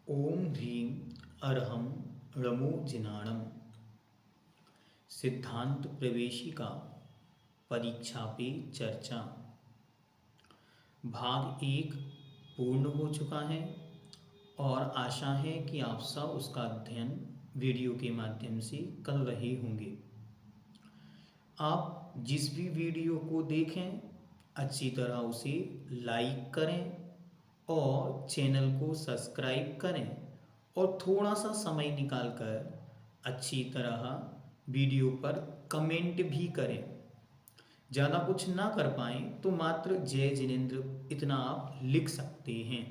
ओम ह्रीं अरहं णमो जिनाणम सिद्धांत प्रवेशिका परीक्षा पे चर्चा। भाग 1 पूर्ण हो चुका है और आशा है कि आप सब उसका अध्ययन वीडियो के माध्यम से कर रहे होंगे। आप जिस भी वीडियो को देखें अच्छी तरह उसे लाइक करें और चैनल को सब्सक्राइब करें और थोड़ा सा समय निकालकर अच्छी तरह वीडियो पर कमेंट भी करें। ज़्यादा कुछ ना कर पाएँ तो मात्र जय जिनेंद्र इतना आप लिख सकते हैं।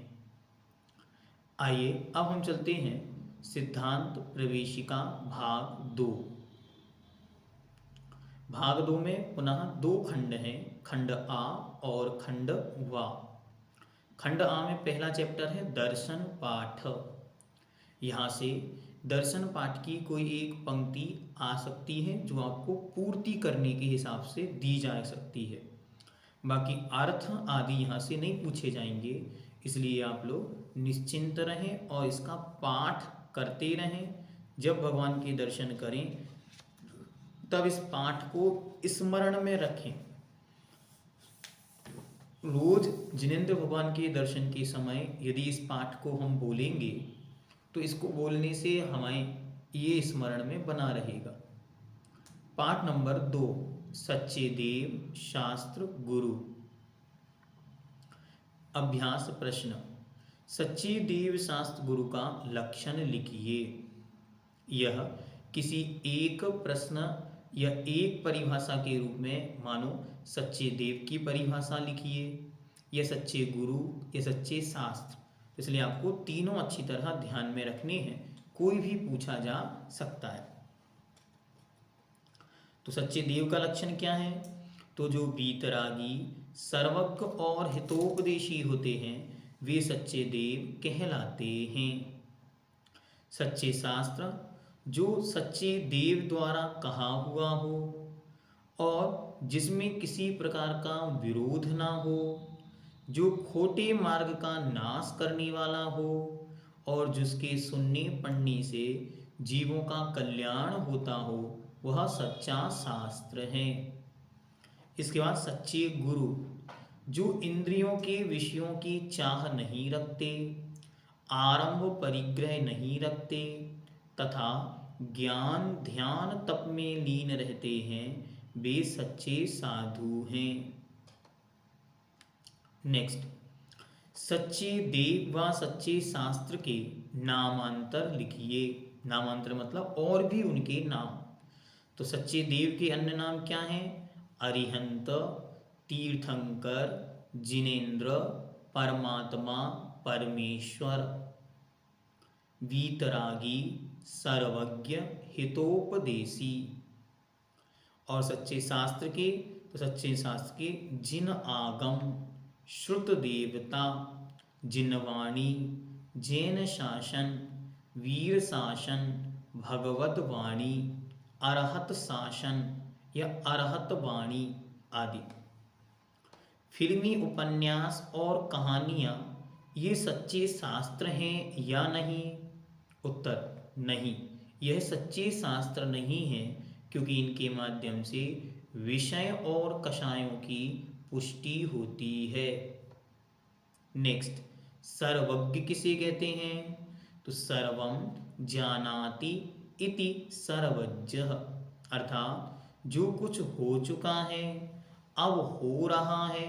आइए अब हम चलते हैं सिद्धांत प्रवेशिका भाग 2। भाग 2 में पुनः 2 खंड हैं, खंड आ और खंड वा। खंड आ में पहला चैप्टर है दर्शन पाठ। यहाँ से दर्शन पाठ की कोई एक पंक्ति आ सकती है जो आपको पूर्ति करने के हिसाब से दी जा सकती है। बाकी अर्थ आदि यहाँ से नहीं पूछे जाएंगे, इसलिए आप लोग निश्चिंत रहें और इसका पाठ करते रहें। जब भगवान के दर्शन करें तब इस पाठ को स्मरण में रखें। रोज जिनेंद्र भगवान के दर्शन के समय यदि इस पाठ को हम बोलेंगे तो इसको बोलने से हमें ये स्मरण में बना रहेगा। पाठ नंबर 2 सच्चे देव शास्त्र गुरु। अभ्यास प्रश्न। सच्चे देव शास्त्र गुरु का लक्षण लिखिए। यह किसी एक प्रश्न या एक परिभाषा के रूप में मानो सच्चे देव की परिभाषा लिखिए या सच्चे गुरु या सच्चे शास्त्र। इसलिए आपको तीनों अच्छी तरह ध्यान में रखने हैं, कोई भी पूछा जा सकता है। तो सच्चे देव का लक्षण क्या है? तो जो वीतरागी सर्वज्ञ और हितोपदेशी होते हैं वे सच्चे देव कहलाते हैं। सच्चे शास्त्र जो सच्चे देव द्वारा कहा हुआ हो और जिसमें किसी प्रकार का विरोध ना हो, जो खोटे मार्ग का नाश करने वाला हो और जिसके सुनने पढ़ने से जीवों का कल्याण होता हो, वह सच्चा शास्त्र है। इसके बाद सच्चे गुरु जो इंद्रियों के विषयों की चाह नहीं रखते, आरंभ परिग्रह नहीं रखते तथा ज्ञान ध्यान तप में लीन रहते हैं, वे सच्चे साधु हैं। नेक्स्ट, सच्चे देव व सच्चे शास्त्र के नामांतर लिखिए। नामांतर मतलब और भी उनके नाम। तो सच्चे देव के अन्य नाम क्या हैं? अरिहंत, तीर्थंकर, जिनेंद्र, परमात्मा, परमेश्वर, वीतरागी, सर्वज्ञ, हितोपदेशी। और सच्चे शास्त्र के, तो सच्चे शास्त्र के जिन आगम, श्रुत देवता, जिनवाणी, जैन शासन, वीर शासन, भगवत वाणी, अरहत शासन या अरहत वाणी आदि। फिल्मी उपन्यास और कहानियाँ ये सच्चे शास्त्र हैं या नहीं? उत्तर नहीं, यह सच्चे शास्त्र नहीं है क्योंकि इनके माध्यम से विषय और कषायों की पुष्टि होती है। नेक्स्ट, सर्वज्ञ किसे कहते हैं? तो सर्वम जानाति इति सर्वज्ञः, अर्थात जो कुछ हो चुका है, अब हो रहा है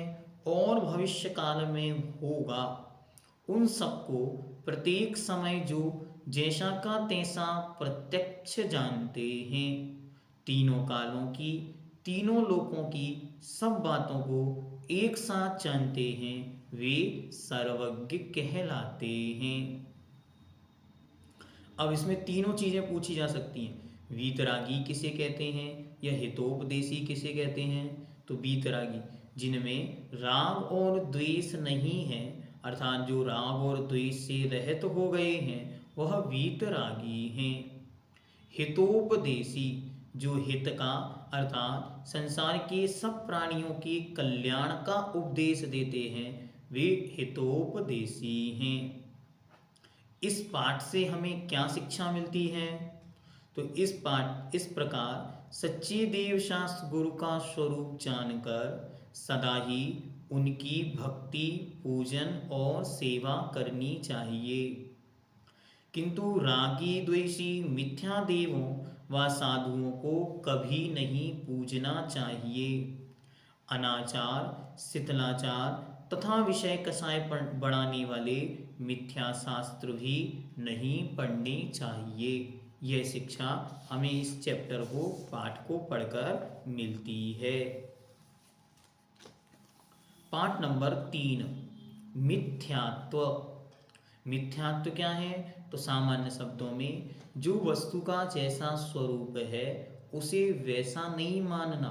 और भविष्य काल में होगा, उन सबको प्रत्येक समय जो जैसा का तैसा प्रत्यक्ष जानते हैं। तीनों कालों की, तीनों लोकों की सब बातों को एक साथ जानते हैं, वे सर्वज्ञ कहलाते हैं। अब इसमें तीनों चीजें पूछी जा सकती हैं। वीतरागी किसे कहते हैं या हितोपदेशी किसे कहते हैं? तो वीतरागी जिनमें राग और द्वेष नहीं है, अर्थात जो राग और द्वेष से रहित हो गए हैं, वह वीतरागी हैं। हितोपदेशी जो हित का अर्थात संसार के सब प्राणियों के कल्याण का उपदेश देते हैं, वे हितोपदेशी हैं। इस पाठ से हमें क्या शिक्षा मिलती है? तो इस प्रकार सच्चे देव शास्त्र गुरु का स्वरूप जानकर सदा ही उनकी भक्ति, पूजन और सेवा करनी चाहिए। किंतु रागी द्वेषी मिथ्या देवों व साधुओं को कभी नहीं पूजना चाहिए। अनाचार, शिथिलाचार तथा विषय कषाय बढ़ाने वाले मिथ्या शास्त्र भी नहीं पढ़ने चाहिए। यह शिक्षा हमें इस चैप्टर को, पाठ को पढ़कर मिलती है। पाठ नंबर 3, मिथ्यात्व। मिथ्यात्व क्या है? तो सामान्य शब्दों में जो वस्तु का जैसा स्वरूप है उसे वैसा नहीं मानना,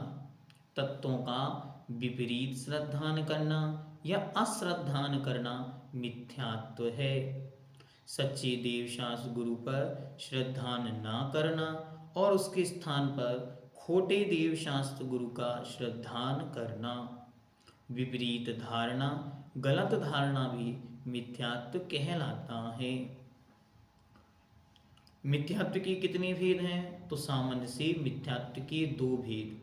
तत्वों का विपरीत श्रद्धान करना या अश्रद्धान करना मिथ्यात्व है। सच्चे देव शास्त्र गुरु पर श्रद्धान ना करना और उसके स्थान पर खोटे देव शास्त्र गुरु का श्रद्धान करना, विपरीत धारणा, गलत धारणा भी मिथ्यात्व कहलाता है। मिथ्यात्व के कितने भेद हैं? तो सामान्य से मिथ्यात्व के 2 भेद,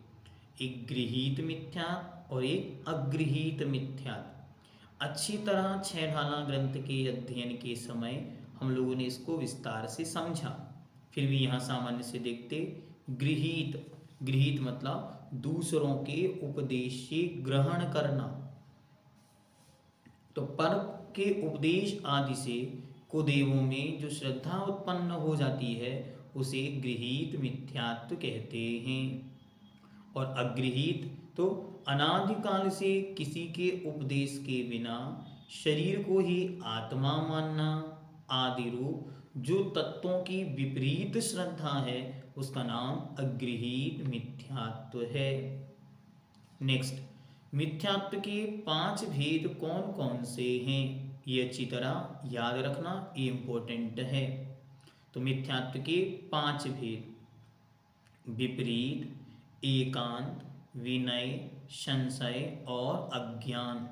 एक गृहीत मिथ्या और एक अगृहीत मिथ्या। अच्छी तरह 6 ढाला ग्रंथ के अध्ययन के समय हम लोगों ने इसको विस्तार से समझा, फिर भी यहाँ सामान्य से देखते। गृहीत, गृहीत मतलब दूसरों के उपदेश से ग्रहण करना। तो पर के उपदेश आदि से कुदेवों में जो श्रद्धा उत्पन्न हो जाती है उसे गृहीत मिथ्यात्व कहते हैं। और अगृहीत तो अनादिकाल से किसी के उपदेश के बिना शरीर को ही आत्मा मानना आदि रूप जो तत्वों की विपरीत श्रद्धा है उसका नाम अगृहीत मिथ्यात्व है। नेक्स्ट, मिथ्यात्व के 5 भेद कौन कौन से हैं? ये अच्छी तरह याद रखना, ये इंपॉर्टेंट है। तो मिथ्यात्व के 5 भेद, विपरीत, एकांत, विनय, संशय और अज्ञान।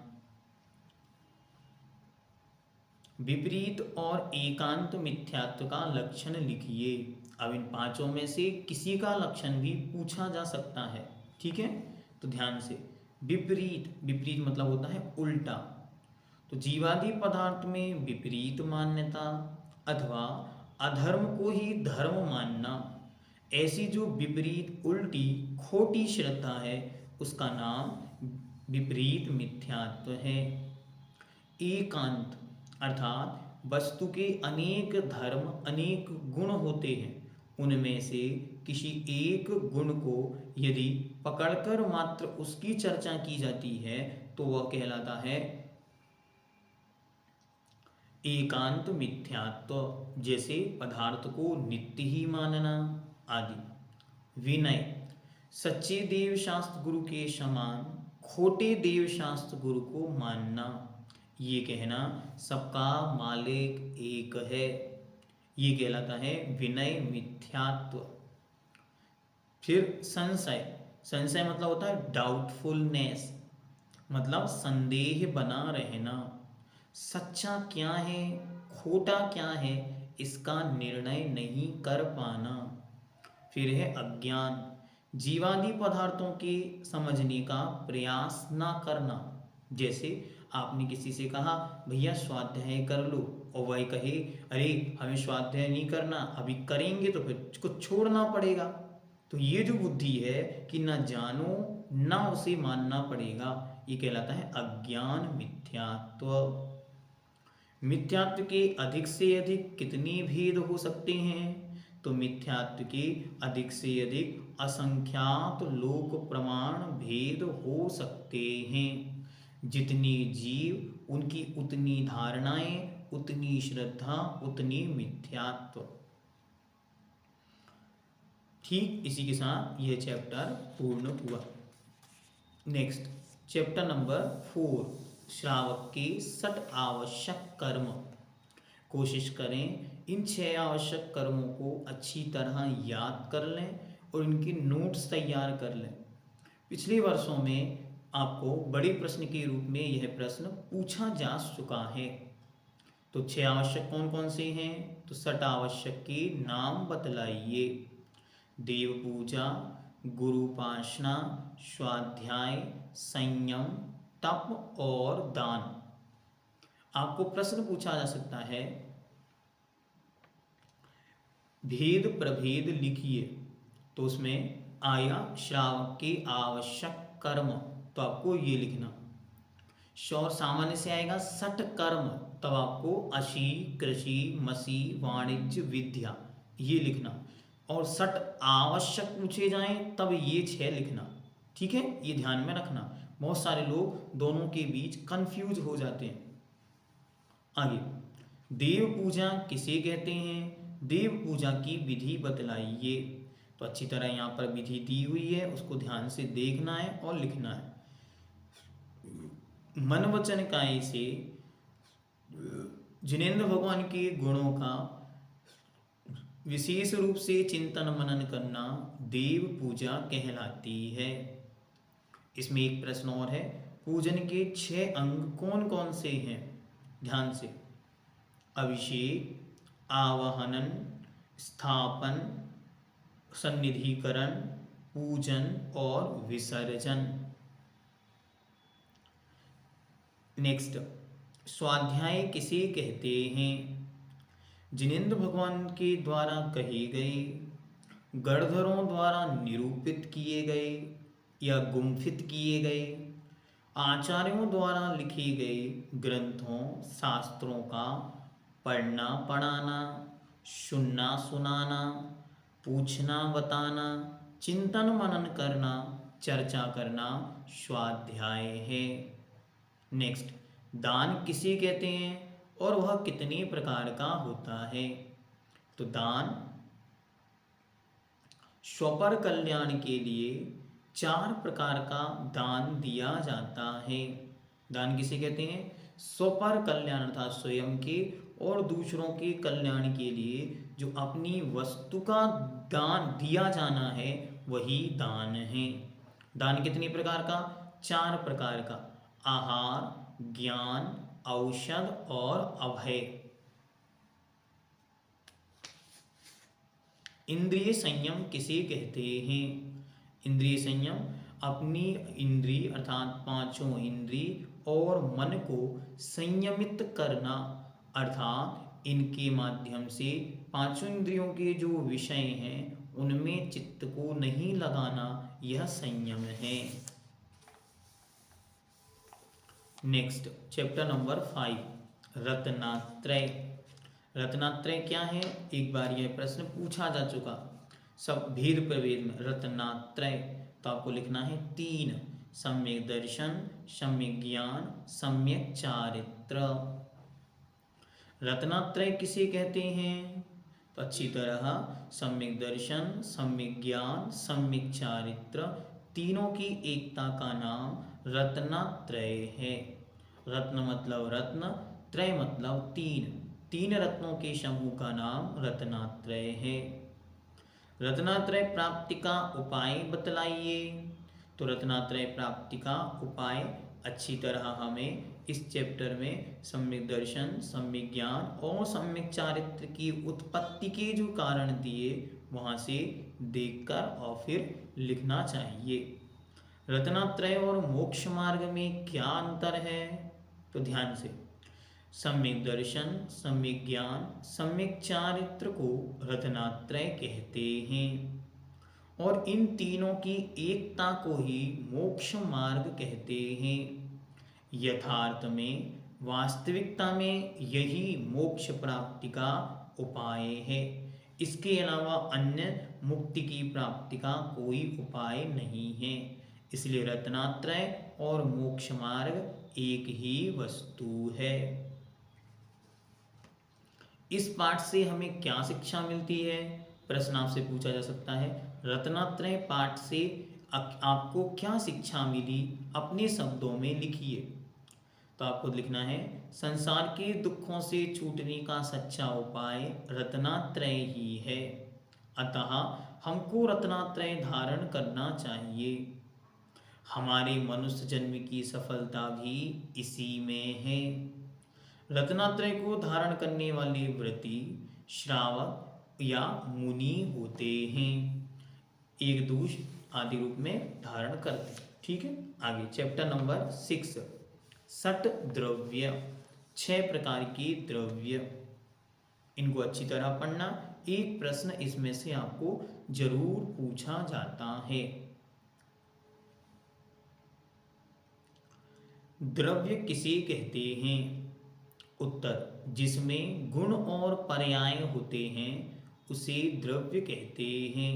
विपरीत और एकांत मिथ्यात्व का लक्षण लिखिए। अब इन 5 में से किसी का लक्षण भी पूछा जा सकता है, ठीक है? तो ध्यान से, विपरीत, विपरीत मतलब होता है उल्टा। तो जीवादि पदार्थ में विपरीत मान्यता अथवा अधर्म को ही धर्म मानना, ऐसी जो विपरीत, उल्टी, खोटी श्रद्धा है उसका नाम विपरीत मिथ्यात्व है। एकांत अर्थात वस्तु के अनेक धर्म, अनेक गुण होते हैं, उनमें से किसी एक गुण को यदि पकड़कर मात्र उसकी चर्चा की जाती है तो वह कहलाता है एकांत मिथ्यात्व, जैसे पदार्थ को नित्य ही मानना आदि। विनय, सच्चे देव शास्त्र गुरु के समान खोटे देव शास्त्र गुरु को मानना, ये कहना सबका मालिक एक है, ये कहलाता है विनय मिथ्यात्व। फिर संशय, संशय मतलब होता है डाउटफुलनेस, मतलब संदेह बना रहना, सच्चा क्या है खोटा क्या है इसका निर्णय नहीं कर पाना। फिर है अज्ञान, जीवादि पदार्थों के समझने का प्रयास ना करना, जैसे आपने किसी से कहा भैया स्वाध्याय कर लो और वह कहे अरे हमें स्वाध्याय नहीं करना, अभी करेंगे तो फिर कुछ छोड़ना पड़ेगा। तो ये जो बुद्धि है कि ना जानो ना उसे मानना पड़ेगा, ये कहलाता है अज्ञान मिथ्यात्व। मिथ्यात्व के अधिक से अधिक कितने भेद हो सकते हैं? तो मिथ्यात्व के अधिक से अधिक असंख्यात लोक प्रमाण भेद हो सकते हैं। जितने जीव उनकी उतनी धारणाएं, उतनी श्रद्धा, उतनी मिथ्यात्व। ठीक इसी के साथ यह चैप्टर पूर्ण हुआ। नेक्स्ट, चैप्टर नंबर 4, श्रावक के 6 आवश्यक कर्म। कोशिश करें इन 6 आवश्यक कर्मों को अच्छी तरह याद कर लें और इनके नोट्स तैयार कर लें। पिछले वर्षों में आपको बड़े प्रश्न के रूप में यह प्रश्न पूछा जा चुका है। तो 6 आवश्यक कौन कौन से हैं? तो षट आवश्यक के नाम बतलाइए। देव पूजा, गुरुपासना, स्वाध्याय, संयम, तप और दान। आपको प्रश्न पूछा जा सकता है, भेद प्रभेद लिखिए, तो उसमें आया श्रावक के आवश्यक कर्म, तो आपको ये लिखना। शौर सामान्य से आएगा षट कर्म, तब आपको अशी, कृषि, मसी, वाणिज्य, विद्या, ये लिखना। और षट आवश्यक पूछे जाएं तब ये 6 लिखना। ठीक है, ये ध्यान में रखना। बहुत सारे लोग दोनों के बीच कंफ्यूज हो जाते हैं। आगे, देव पूजा किसे कहते हैं? देव पूजा की विधि बतलाइए। तो अच्छी तरह यहाँ पर विधि दी हुई है, उसको ध्यान से देखना है और लिखना है। मन वचन काय से जिनेंद्र भगवान के गुणों का विशेष रूप से चिंतन मनन करना देव पूजा कहलाती है। इसमें एक प्रश्न और है, पूजन के 6 अंग कौन कौन से हैं? ध्यान से, अभिषेक, आवाहनन, स्थापन, सन्निधिकरण, पूजन और विसर्जन। नेक्स्ट, स्वाध्याय किसे कहते हैं? जिनेंद्र भगवान के द्वारा कहे गए, गणधरों द्वारा निरूपित किए गए या गुम्फित किए गए, आचार्यों द्वारा लिखे गए ग्रंथों शास्त्रों का पढ़ना पढ़ाना, सुनना सुनाना, पूछना बताना, चिंतन मनन करना, चर्चा करना स्वाध्याय है। नेक्स्ट, दान किसे कहते हैं और वह कितने प्रकार का होता है? तो दान स्वपर कल्याण के लिए 4 प्रकार का दान दिया जाता है। दान किसे कहते हैं? स्वपर कल्याण अर्थात स्वयं के और दूसरों के कल्याण के लिए जो अपनी वस्तु का दान दिया जाना है वही दान है। दान कितने प्रकार का? 4 प्रकार का, आहार, ज्ञान, औषध और अभय। इंद्रिय संयम किसे कहते हैं? इंद्रिय संयम अपनी इंद्रिय अर्थात 5 इंद्रिय और मन को संयमित करना, अर्थात इनके माध्यम से 5 इंद्रियों के जो विषय हैं उनमें चित्त को नहीं लगाना, यह संयम है। Next, chapter number 5, Ratnatraya. Ratnatraya क्या है? एक बार यह प्रश्न पूछा जा चुका, सब भेद प्रभेद में। रत्नात्रय, तो आपको लिखना है 3, सम्यक दर्शन, सम्यक ज्ञान, सम्यक चारित्र। रत्नात्रय किसे कहते हैं? तो अच्छी तरह सम्यक दर्शन, सम्यक ज्ञान, सम्यक चारित्र, तीनों की एकता का नाम रत्नात्रय है। रत्न मतलब रत्न, त्रय मतलब 3 रत्नों के समूह का नाम रत्नात्रय है। रत्नात्रय प्राप्ति का उपाय बतलाइए। तो रत्नात्रय प्राप्ति का उपाय अच्छी तरह हमें इस चैप्टर में सम्यक दर्शन, सम्यक ज्ञान और सम्यक चारित्र की उत्पत्ति के जो कारण दिए वहाँ से देखकर और फिर लिखना चाहिए। रत्नात्रय और मोक्ष मार्ग में क्या अंतर है? तो ध्यान से, सम्यक दर्शन, सम्यक ज्ञान, सम्यक चारित्र को रत्नात्रय कहते हैं और इन तीनों की एकता को ही मोक्ष मार्ग कहते हैं। यथार्थ में, वास्तविकता में यही मोक्ष प्राप्ति का उपाय है। इसके अलावा अन्य मुक्ति की प्राप्ति का कोई उपाय नहीं है। इसलिए रत्नात्रय और मोक्ष मार्ग एक ही वस्तु है। इस पाठ से हमें क्या शिक्षा मिलती है? प्रश्न आपसे पूछा जा सकता है, रत्नात्रय पाठ से आपको क्या शिक्षा मिली? अपने शब्दों में लिखिए। तो आपको लिखना है, संसार के दुखों से छूटने का सच्चा उपाय रत्नात्रय ही है, अतः हमको रत्नात्रय धारण करना चाहिए। हमारे मनुष्य जन्म की सफलता भी इसी में है। रत्नात्रय को धारण करने वाले व्रती श्रावक या मुनि होते हैं, एक दूष आदि रूप में धारण करते हैं। ठीक है, आगे चैप्टर नंबर 6, षट द्रव्य, 6 प्रकार के द्रव्य। इनको अच्छी तरह पढ़ना, एक प्रश्न इसमें से आपको जरूर पूछा जाता है। द्रव्य किसे कहते हैं? उत्तर, जिसमें गुण और पर्याय होते हैं उसे द्रव्य कहते हैं,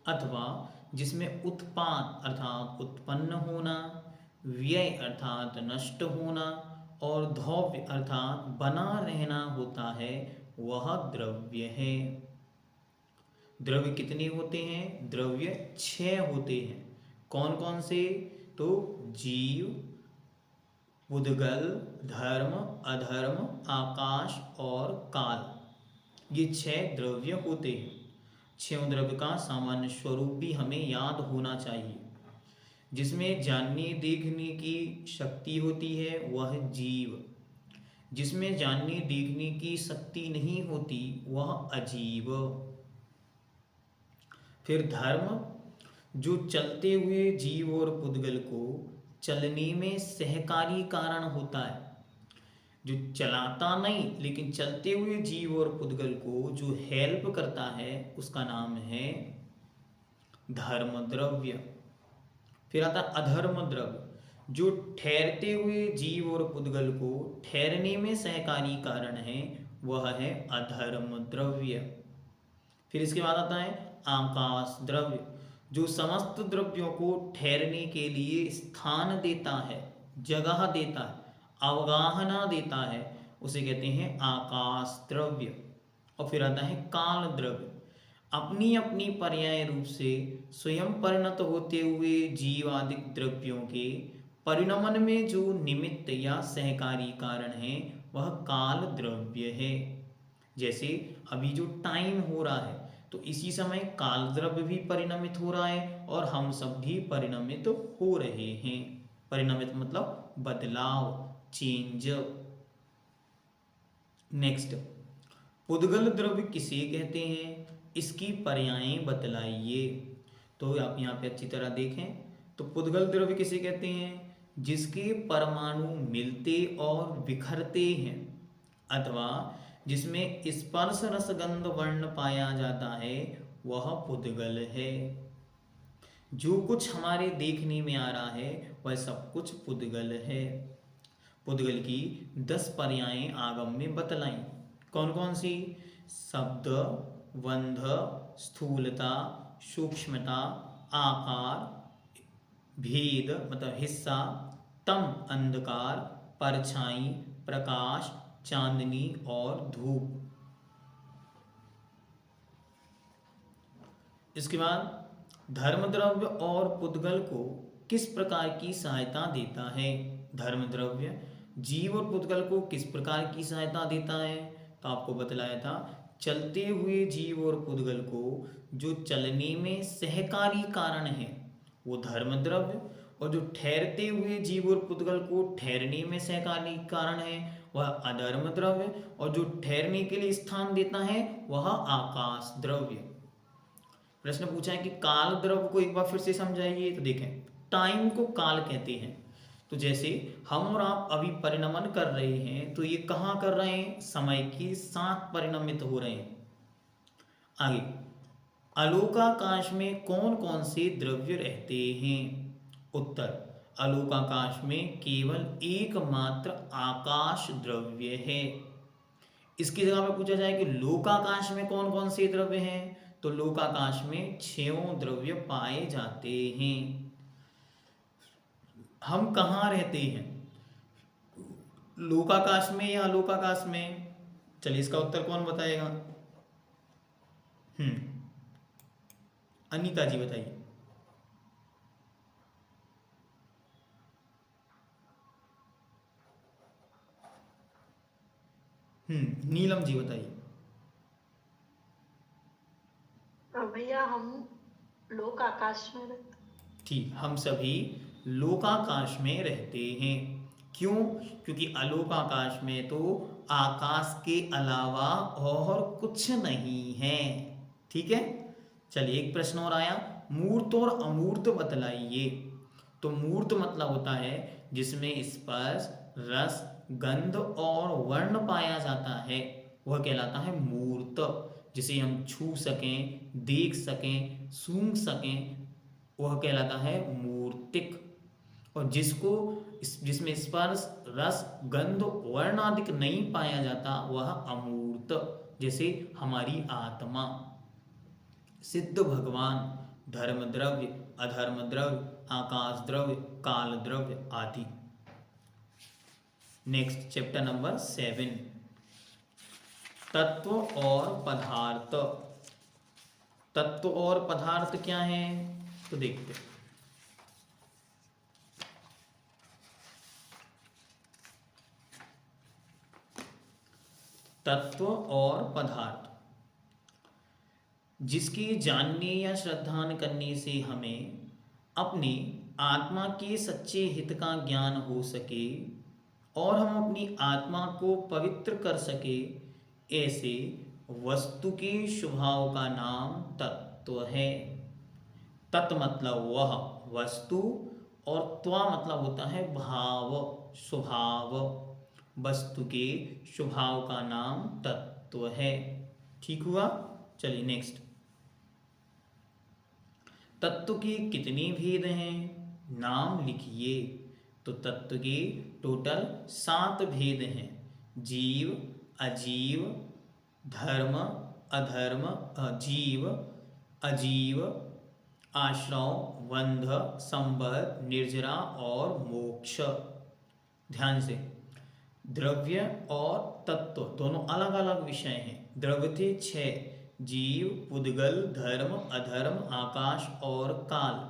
अथवा जिसमें उत्पाद अर्थात उत्पन्न होना, व्यय अर्थात नष्ट होना और धौव्य अर्थात बना रहना होता है, वह द्रव्य है। द्रव्य कितने होते हैं? द्रव्य 6 होते हैं। कौन कौन से? तो जीव, उद्गल, धर्म, अधर्म, आकाश और काल, ये 6 द्रव्य होते हैं। 6 द्रव्य का सामान्य स्वरूप भी हमें याद होना चाहिए। जिसमें जानने देखने की शक्ति होती है वह जीव, जिसमें जानने देखने की शक्ति नहीं होती वह अजीव। फिर धर्म, जो चलते हुए जीव और पुद्गल को चलने में सहकारी कारण होता है। जो चलाता नहीं लेकिन चलते हुए जीव और पुद्गल को जो हेल्प करता है उसका नाम है धर्म द्रव्य। फिर आता अधर्म द्रव्य, जो ठहरते हुए जीव और पुद्गल को ठहरने में सहकारी कारण है, वह है अधर्म द्रव्य। फिर इसके बाद आता है आकाश द्रव्य, जो समस्त द्रव्यों को ठहरने के लिए स्थान देता है, जगह देता है, अवगाहना देता है, उसे कहते हैं आकाश द्रव्य। और फिर आता है काल द्रव्य, अपनी अपनी पर्याय रूप से स्वयं परिणत होते हुए जीवादिक द्रव्यों के परिणमन में जो निमित्त या सहकारी कारण है वह काल द्रव्य है। जैसे अभी जो टाइम हो रहा है तो इसी समय काल द्रव्य भी परिणमित हो रहा है और हम सब भी परिणमित हो रहे हैं। परिणमित मतलब बदलाव, चेंज। नेक्स्ट, पुद्गल द्रव्य किसे कहते हैं? इसकी पर्याय बतलाइए। तो आप यहाँ पे अच्छी तरह देखें तो पुद्गल द्रव्य किसे कहते हैं? जिसके परमाणु मिलते और बिखरते हैं, अथवा जिसमें स्पर्श रसगंध वर्ण पाया जाता है, वह पुद्गल है। जो कुछ हमारे देखने में आ रहा है वह सब कुछ पुद्गल है। पुद्गल की 10 पर्यायें आगम में बतलाई। कौन कौन सी? शब्द, बंध, स्थूलता, सूक्ष्मता, आकार, भेद मतलब हिस्सा, तम अंधकार, परछाई, प्रकाश, चांदनी और धूप। इसके बाद धर्म द्रव्य और पुद्गल को किस प्रकार की सहायता देता है? धर्म द्रव्य जीव और पुद्गल को किस प्रकार की सहायता देता है? तो आपको बतलाया था, चलते हुए जीव और पुद्गल को जो चलने में सहकारी कारण है वो धर्म द्रव्य, और जो ठहरते हुए जीव और पुद्गल को ठहरने में सहकारी कारण है वह अधर्म द्रव्य, और जो ठहरने के लिए स्थान देता है वह आकाश द्रव्य। प्रश्न पूछा है कि काल द्रव्य को एक बार फिर से समझाइए। तो देखें, टाइम को काल कहते हैं। तो जैसे हम और आप अभी परिणमन कर रहे हैं तो ये कहाँ कर रहे हैं? समय के साथ परिणमित हो रहे हैं। आगे, आलोकाकाश में कौन कौन से द्रव्य रहते हैं? उत्तर, आलोकाकाश में केवल एकमात्र आकाश द्रव्य है। इसकी जगह पर पूछा जाए कि लोकाकाश में कौन कौन से द्रव्य हैं, तो लोकाकाश में 6 द्रव्य पाए जाते हैं। हम कहाँ रहते हैं, लोकाकाश में या अलोकाकाश में? चलिए इसका उत्तर कौन बताएगा? अनीता जी बताइए। नीलम जी बताइए। भैया हम लोक आकाश में रहते। ठीक, हम सभी लोकाकाश में रहते हैं। क्यों? क्योंकि आलोक आकाश में तो आकाश के अलावा और कुछ नहीं है। ठीक है, चलिए एक प्रश्न और आया, मूर्त और अमूर्त बतलाइए। तो मूर्त मतलब होता है जिसमें स्पर्श, रस, गंध और वर्ण पाया जाता है, वह कहलाता है मूर्त। जिसे हम छू सकें, देख सकें, सूंघ सकें, वह कहलाता है मूर्तिक। और जिसमें स्पर्श, रस, गंध, वर्ण आदि नहीं पाया जाता वह अमूर्त, जैसे हमारी आत्मा। सिद्ध भगवान, धर्म द्रव्य, अधर्म द्रव्य, आकाश द्रव्य, काल द्रव्य आदि। नेक्स्ट चैप्टर नंबर 7, तत्व और पदार्थ। तत्व और पदार्थ क्या है तो देखते हैं। तत्व और पदार्थ जिसके जानने या श्रद्धान करने से हमें अपनी आत्मा के सच्चे हित का ज्ञान हो सके और हम अपनी आत्मा को पवित्र कर सके, ऐसे वस्तु के स्वभाव का नाम तत्व है। तत् मतलब वह वस्तु और त्वा मतलब होता है भाव, स्वभाव। वस्तु के स्वभाव का नाम तत्व है। ठीक हुआ, चलिए नेक्स्ट। तत्व के कितने भेद हैं, नाम लिखिए। तो तत्व के टोटल 7 भेद हैं। जीव, अजीव, धर्म, अधर्म, जीव, अजीव, आश्रव, बंध, संबद्ध, निर्जरा और मोक्ष। ध्यान से, द्रव्य और तत्व दोनों अलग अलग विषय हैं। द्रव्य थे 6, जीव, पुद्गल, धर्म, अधर्म, आकाश और काल।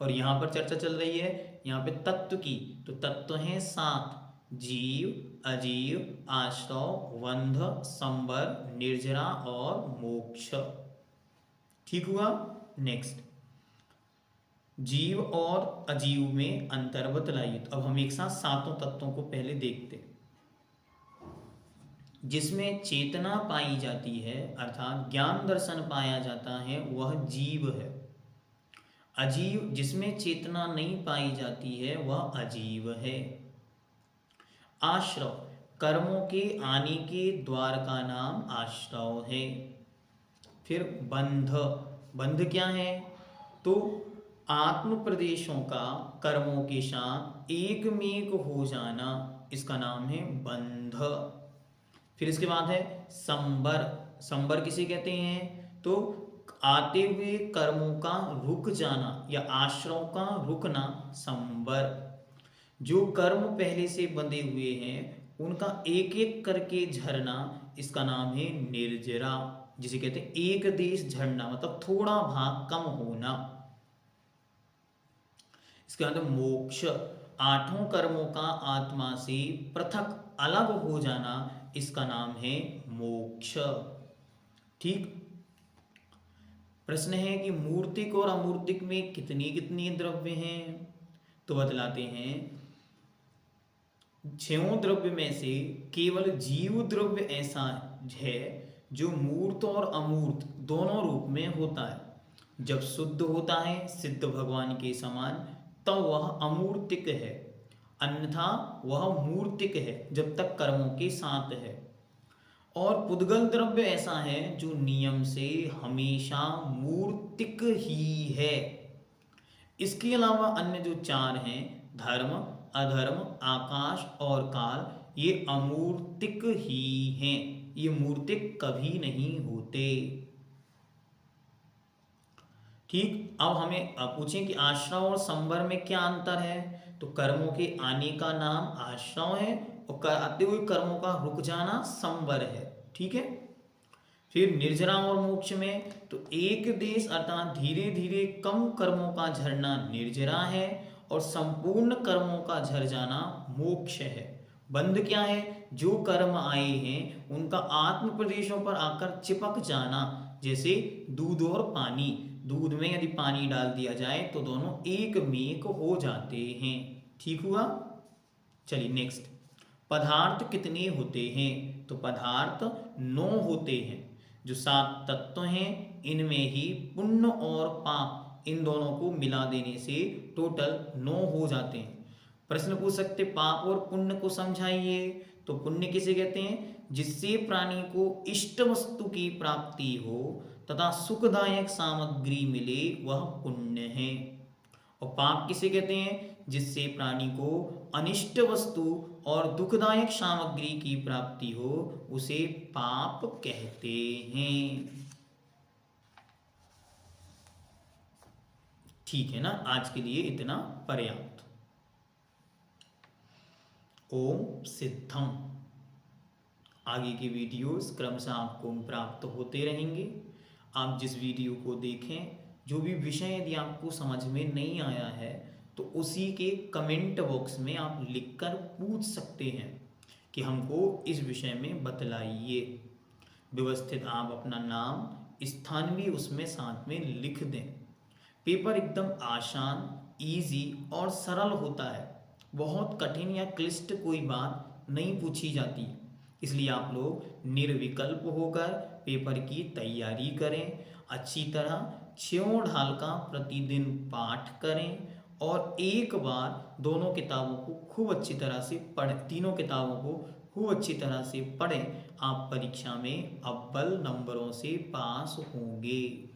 और यहाँ पर चर्चा चल रही है यहाँ पे तत्व की, तो तत्व हैं 7, जीव, अजीव, आश्रव, बंध, संबद्ध, निर्जरा और मोक्ष। ठीक हुआ, नेक्स्ट। जीव और अजीव में अंतर बतलाइए। तो अब हम एक साथ 7 तत्वों को पहले देखते हैं। जिसमें चेतना पाई जाती है अर्थात ज्ञान दर्शन पाया जाता है वह जीव है। अजीव जिसमें चेतना नहीं पाई जाती है वह अजीव है। आश्रव कर्मों के आने के द्वार का नाम आश्रव है। फिर बंध, बंध क्या है तो आत्म प्रदेशों का कर्मों के साथ एक मेक हो जाना, इसका नाम है बंध। फिर इसके बाद है संबर। संबर किसे कहते हैं तो आते हुए कर्मों का रुक जाना या आश्रव का रुकना संबर। जो कर्म पहले से बंधे हुए हैं उनका एक एक करके झरना, इसका नाम है निर्जरा, जिसे कहते हैं एक देश झरना, मतलब थोड़ा भाग कम होना। इसके बाद मोक्ष, 8 कर्मों का आत्मा से पृथक अलग हो जाना, इसका नाम है मोक्ष। ठीक, प्रश्न है कि मूर्तिक और अमूर्तिक में कितनी कितनी द्रव्य हैं तो बतलाते हैं 6 द्रव्य में से केवल जीव द्रव्य ऐसा है जो मूर्त और अमूर्त दोनों रूप में होता है। जब शुद्ध होता है सिद्ध भगवान के समान तब वह अमूर्तिक है, अन्यथा वह मूर्तिक है जब तक कर्मों के साथ है। और पुद्गल द्रव्य ऐसा है जो नियम से हमेशा मूर्तिक ही है। इसके अलावा अन्य जो 4 हैं धर्म, अधर्म, आकाश और काल, ये अमूर्तिक ही हैं, ये मूर्तिक कभी नहीं होते। ठीक, अब हमें पूछें कि आश्रव और संबर में क्या अंतर है तो कर्मों के आने का नाम आश्रव है और आते हुए कर्मों का रुक जाना संबर है। ठीक है, फिर निर्जरा और मोक्ष में तो एक देश अर्थात धीरे धीरे कम कर्मों का झरना निर्जरा है और संपूर्ण कर्मों का झर जाना मोक्ष है। बंध क्या है, जो कर्म आए हैं उनका आत्म प्रदेशों पर आकर चिपक जाना, जैसे दूध और पानी। दूध में यदि पानी डाल दिया जाए तो दोनों एक मेक हो जाते हैं। ठीक हुआ, चलिए नेक्स्ट, पदार्थ कितने होते हैं? तो पदार्थ 9 होते हैं। जो 7 तत्व हैं इनमें ही पुण्य और पाप इन दोनों को मिला देने से टोटल 9 हो जाते हैं। प्रश्न पूछ सकते पाप और पुण्य को समझाइए। तो पुण्य किसे कहते हैं? जिससे प्राणी को इष्ट वस्तु की प्राप्ति हो तथा सुखदायक सामग्री मिले वह पुण्य है। और पाप किसे कहते हैं? जिससे प्राणी को अनिष्ट वस्तु और दुखदायक सामग्री की प्राप्ति हो उसे पाप कहते हैं। ठीक है ना, आज के लिए इतना पर्याप्त। ओम सिद्धम। आगे के वीडियोस क्रमशः आपको प्राप्त होते रहेंगे। आप जिस वीडियो को देखें, जो भी विषय यदि आपको समझ में नहीं आया है तो उसी के कमेंट बॉक्स में आप लिखकर पूछ सकते हैं कि हमको इस विषय में बतलाइए। व्यवस्थित आप अपना नाम, स्थान भी उसमें साथ में लिख दें। पेपर एकदम आसान, इजी और सरल होता है। बहुत कठिन या क्लिष्ट कोई बात नहीं पूछी जाती, इसलिए आप लोग निर्विकल्प होकर पेपर की तैयारी करें। अच्छी तरह ज्यों ढाल का प्रतिदिन पाठ करें और एक बार दोनों किताबों को खूब अच्छी तरह से पढ़ें, तीनों किताबों को खूब अच्छी तरह से पढ़ें। आप परीक्षा में अव्वल नंबरों से पास होंगे।